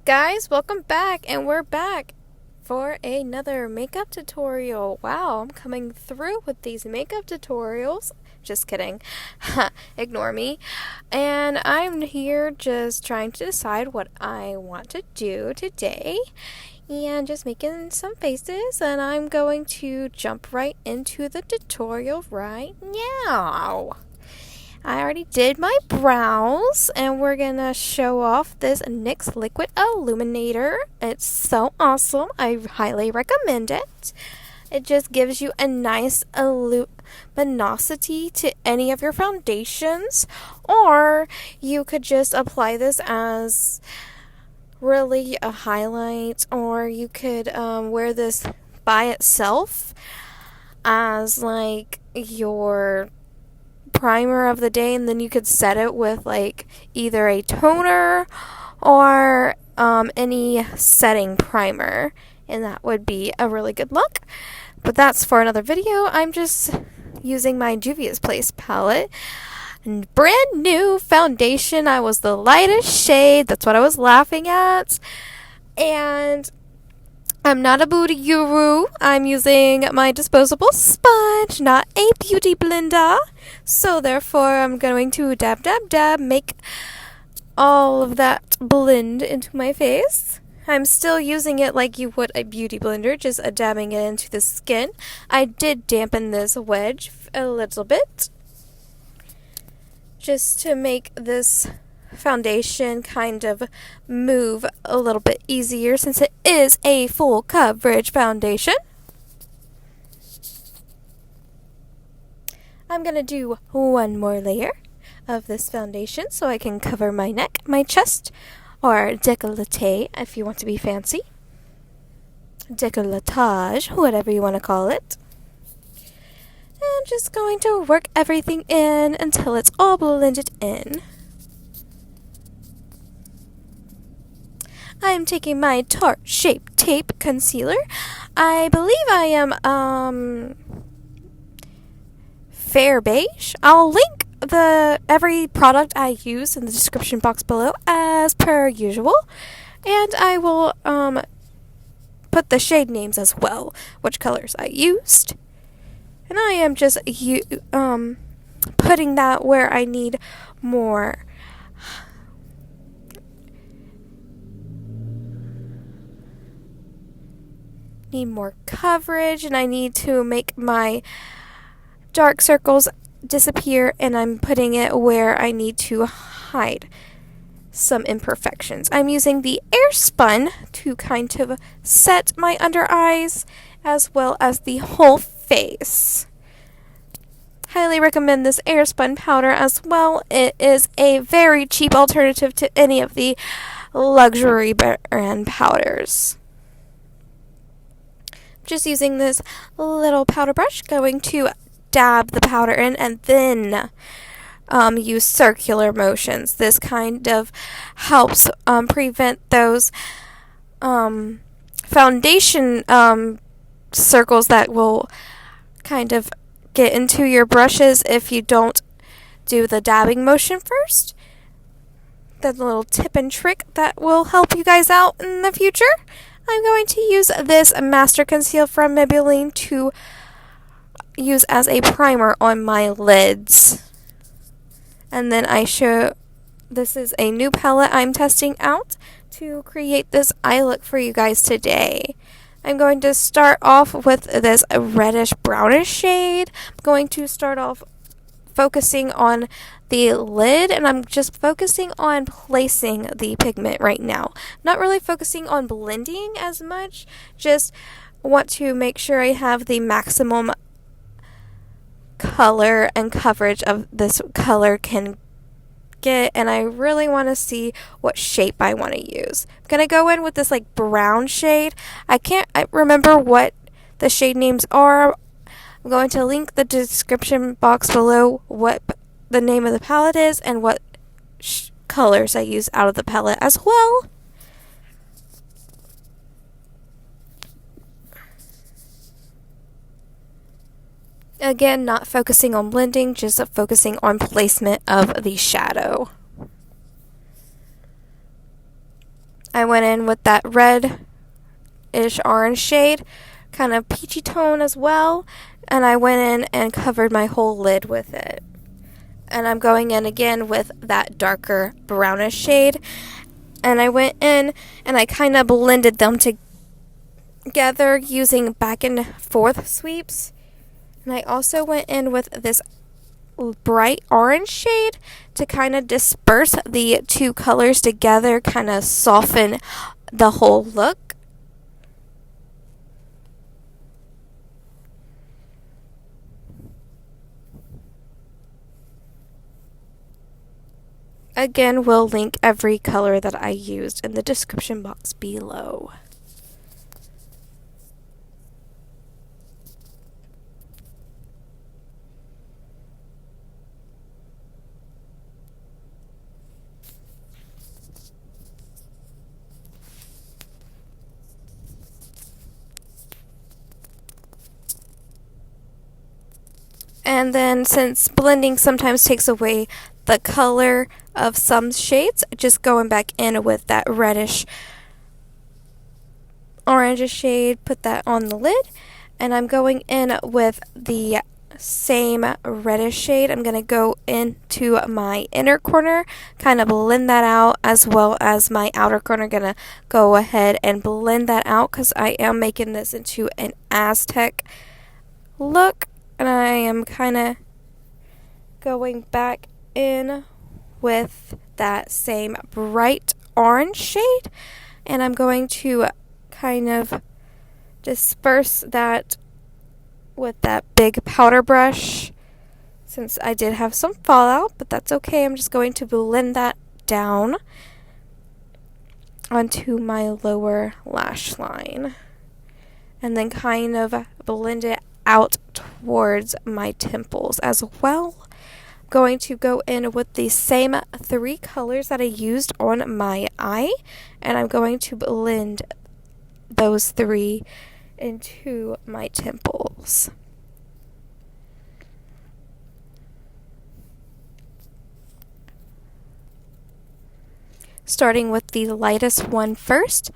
guys, welcome back, and we're back for another makeup tutorial. Wow, I'm coming through with these makeup tutorials. Just kidding. Ignore me. And I'm here just trying to decide what I want to do today and just making some faces, and I'm going to jump right into the tutorial right now. I already did my brows, and we're gonna show off this NYX Liquid Illuminator. It's so awesome. I highly recommend it. It just gives you a nice luminosity to any of your foundations, or you could just apply this as really a highlight, or you could wear this by itself as like your primer of the day, and then you could set it with like either a toner or any setting primer, and that would be a really good look. But that's for another video. I'm just using my Juvia's Place palette, and brand new foundation. I was the lightest shade, that's what I was laughing at, and I'm not a booty guru. I'm using my disposable sponge, not a beauty blender. So therefore, I'm going to dab, dab, dab, make all of that blend into my face. I'm still using it like you would a beauty blender, just dabbing it into the skin. I did dampen this wedge a little bit, just to make this foundation kind of move a little bit easier, since it is a full coverage foundation. I'm gonna do one more layer of this foundation so I can cover my neck, my chest, or décolleté if you want to be fancy. Décolletage, whatever you want to call it. I'm just going to work everything in until it's all blended in. I'm taking my Tarte Shape Tape Concealer. I believe I am fair beige. I'll link every product I use in the description box below as per usual, and I will put the shade names as well, which colors I used. And I am just putting that where I need more coverage, and I need to make my dark circles disappear, and I'm putting it where I need to hide some imperfections. I'm using the Airspun to kind of set my under eyes as well as the whole face. Highly recommend this Airspun powder as well. It is a very cheap alternative to any of the luxury brand powders. Just using this little powder brush, going to dab the powder in and then use circular motions. This kind of helps prevent those foundation circles that will kind of get into your brushes if you don't do the dabbing motion first. That's a little tip and trick that will help you guys out in the future. I'm going to use this Master Conceal from Maybelline to use as a primer on my lids. And then this is a new palette I'm testing out to create this eye look for you guys today. I'm going to start off with this reddish brownish shade. I'm going to start off focusing on the lid, and I'm just focusing on placing the pigment right now. Not really focusing on blending as much, just want to make sure I have the maximum color and coverage of this color can get, and I really want to see what shape I want to use. I'm going to go in with this like brown shade. I remember what the shade names are. I'm going to link the description box below what the name of the palette is and what colors I use out of the palette as well. Again, not focusing on blending, just focusing on placement of the shadow. I went in with that red-ish orange shade, kind of peachy tone as well, and I went in and covered my whole lid with it. And I'm going in again with that darker brownish shade, and I went in and I kind of blended them together using back and forth sweeps. And I also went in with this bright orange shade to kind of disperse the two colors together, kind of soften the whole look. Again, we'll link every color that I used in the description box below. And then, since blending sometimes takes away the color of some shades, just going back in with that reddish orange shade, put that on the lid, and I'm going in with the same reddish shade. I'm going to go into my inner corner, kind of blend that out, as well as my outer corner. Going to go ahead and blend that out because I am making this into an Aztec look, and I am kind of going back in with that same bright orange shade, and I'm going to kind of disperse that with that big powder brush, since I did have some fallout, but that's okay. I'm just going to blend that down onto my lower lash line, and then kind of blend it out towards my temples as well. Going to go in with the same three colors that I used on my eye, and I'm going to blend those three into my temples. Starting with the lightest one first,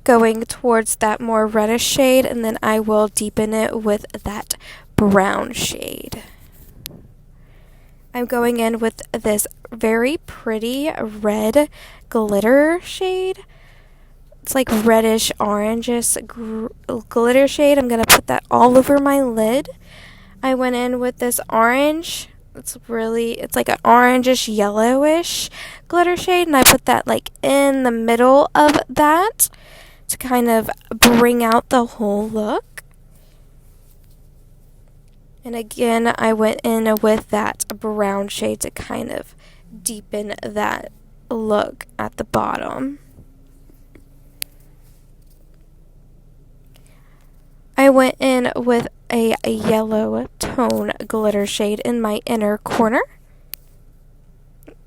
going towards that more reddish shade, and then I will deepen it with that brown shade. I'm going in with this very pretty red glitter shade. It's like reddish oranges glitter shade. I'm going to put that all over my lid. I went in with this orange. It's like an orangish yellowish glitter shade, and I put that like in the middle of that to kind of bring out the whole look. And again, I went in with that brown shade to kind of deepen that look at the bottom. I went in with a yellow tone glitter shade in my inner corner.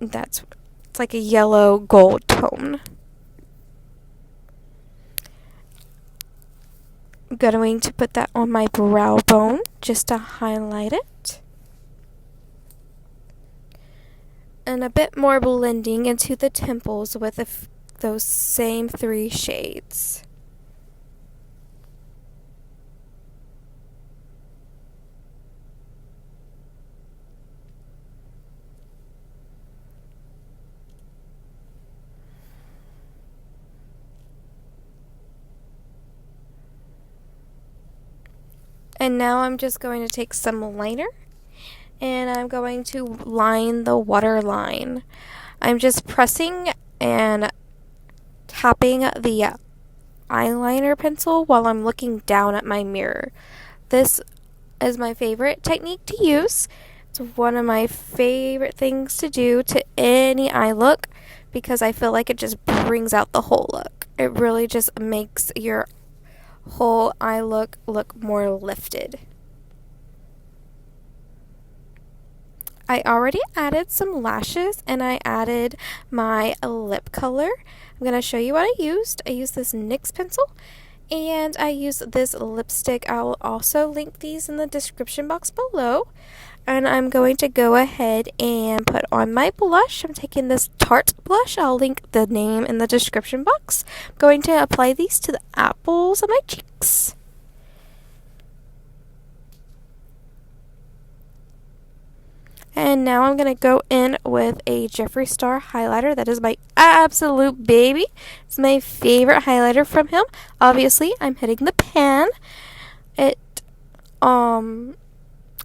It's like a yellow gold tone. I'm going to put that on my brow bone just to highlight it. And a bit more blending into the temples with those same three shades. And now I'm just going to take some liner, and I'm going to line the waterline. I'm just pressing and tapping the eyeliner pencil while I'm looking down at my mirror. This is my favorite technique to use. It's one of my favorite things to do to any eye look because I feel like it just brings out the whole look. It really just makes your whole eye look more lifted. I already added some lashes, and I added my lip color. I'm going to show you what I used. I used this NYX pencil, And I use this lipstick. I will also link these in the description box below. And I'm going to go ahead and put on my blush. I'm taking this Tarte blush. I'll link the name in the description box. I'm going to apply these to the apples of my cheeks. And now I'm going to go in with a Jeffree Star highlighter. That is my absolute baby. It's my favorite highlighter from him. Obviously, I'm hitting the pan.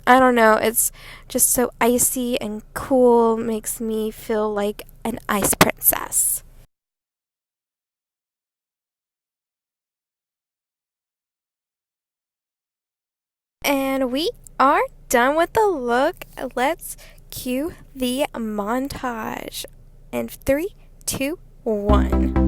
I don't know, it's just so icy and cool. Makes me feel like an ice princess. And we are done with the look. Let's cue the montage. In 3, 2, 1.